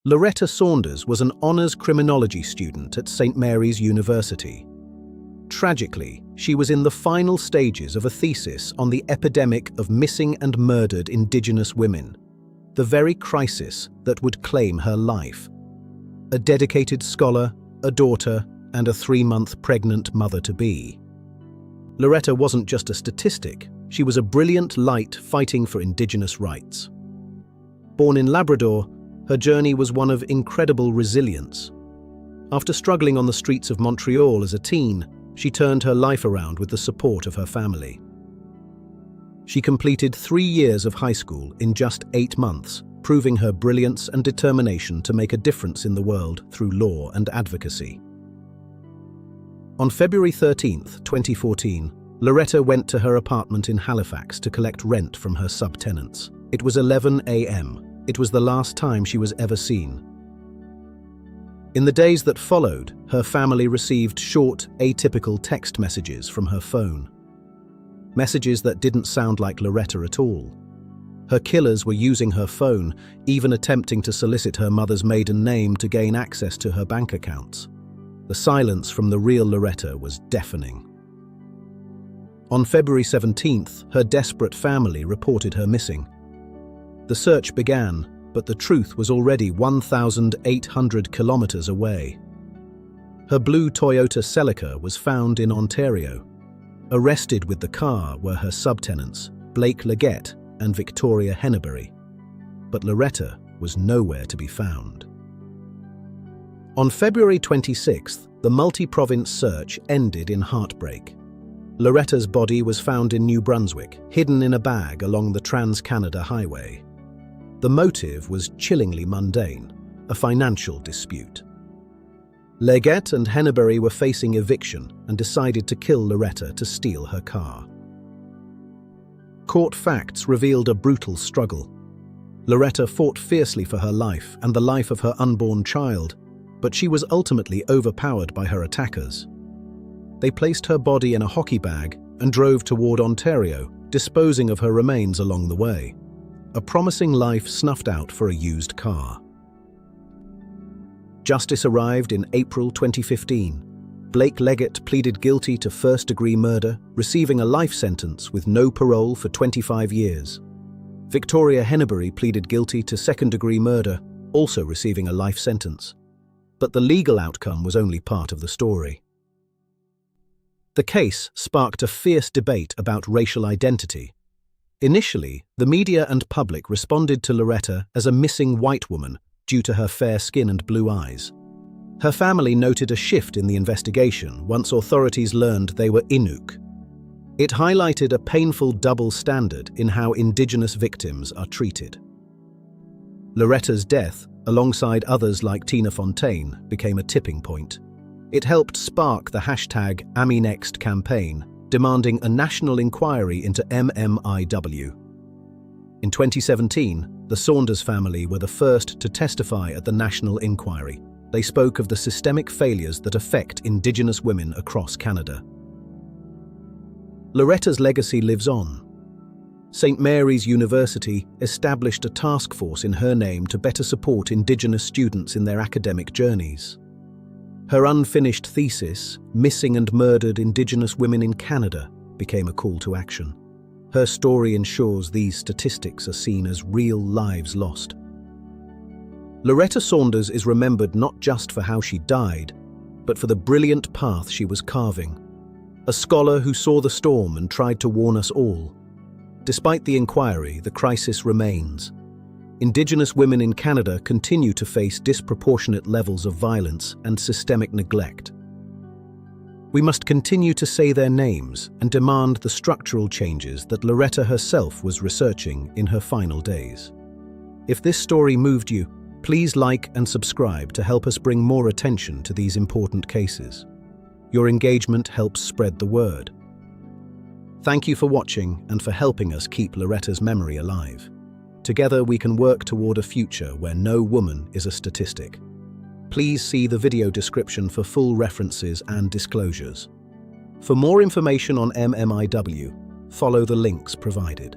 Loretta Saunders was an honours criminology student at St. Mary's University. Tragically, she was in the final stages of a thesis on the epidemic of missing and murdered Indigenous women, the very crisis that would claim her life. A dedicated scholar, a daughter, and a 3-month pregnant mother-to-be. Loretta wasn't just a statistic, she was a brilliant light fighting for Indigenous rights. Born in Labrador, her journey was one of incredible resilience. After struggling on the streets of Montreal as a teen, she turned her life around with the support of her family. She completed 3 years of high school in just 8 months, proving her brilliance and determination to make a difference in the world through law and advocacy. On February 13, 2014, Loretta went to her apartment in Halifax to collect rent from her subtenants. It was 11 a.m. It was the last time she was ever seen. In the days that followed, her family received short, atypical text messages from her phone. Messages that didn't sound like Loretta at all. Her killers were using her phone, even attempting to solicit her mother's maiden name to gain access to her bank accounts. The silence from the real Loretta was deafening. On February 17th, her desperate family reported her missing. The search began, but the truth was already 1,800 kilometers away. Her blue Toyota Celica was found in Ontario. Arrested with the car were her subtenants, Leggette and Victoria Henneberry. But Loretta was nowhere to be found. On February 26th, the multi-province search ended in heartbreak. Loretta's body was found in New Brunswick, hidden in a bag along the Trans-Canada Highway. The motive was chillingly mundane, a financial dispute. Leggette and Henneberry were facing eviction and decided to kill Loretta to steal her car. Court facts revealed a brutal struggle. Loretta fought fiercely for her life and the life of her unborn child, but she was ultimately overpowered by her attackers. They placed her body in a hockey bag and drove toward Ontario, disposing of her remains along the way. A promising life snuffed out for a used car. Justice arrived in April 2015. Leggette pleaded guilty to first-degree murder, receiving a life sentence with no parole for 25 years. Victoria Henneberry pleaded guilty to second-degree murder, also receiving a life sentence. But the legal outcome was only part of the story. The case sparked a fierce debate about racial identity. Initially, the media and public responded to Loretta as a missing white woman due to her fair skin and blue eyes. Her family noted a shift in the investigation once authorities learned they were Inuk. It highlighted a painful double standard in how Indigenous victims are treated. Loretta's death, alongside others like Tina Fontaine, became a tipping point. It helped spark the #AmiNext campaign, demanding a national inquiry into MMIW. In 2017, the Saunders family were the first to testify at the national inquiry. They spoke of the systemic failures that affect Indigenous women across Canada. Loretta's legacy lives on. St. Mary's University established a task force in her name to better support Indigenous students in their academic journeys. Her unfinished thesis, Missing and Murdered Indigenous Women in Canada, became a call to action. Her story ensures these statistics are seen as real lives lost. Loretta Saunders is remembered not just for how she died, but for the brilliant path she was carving. A scholar who saw the storm and tried to warn us all. Despite the inquiry, the crisis remains. Indigenous women in Canada continue to face disproportionate levels of violence and systemic neglect. We must continue to say their names and demand the structural changes that Loretta herself was researching in her final days. If this story moved you, please like and subscribe to help us bring more attention to these important cases. Your engagement helps spread the word. Thank you for watching and for helping us keep Loretta's memory alive. Together we can work toward a future where no woman is a statistic. Please see the video description for full references and disclosures. For more information on MMIW, follow the links provided.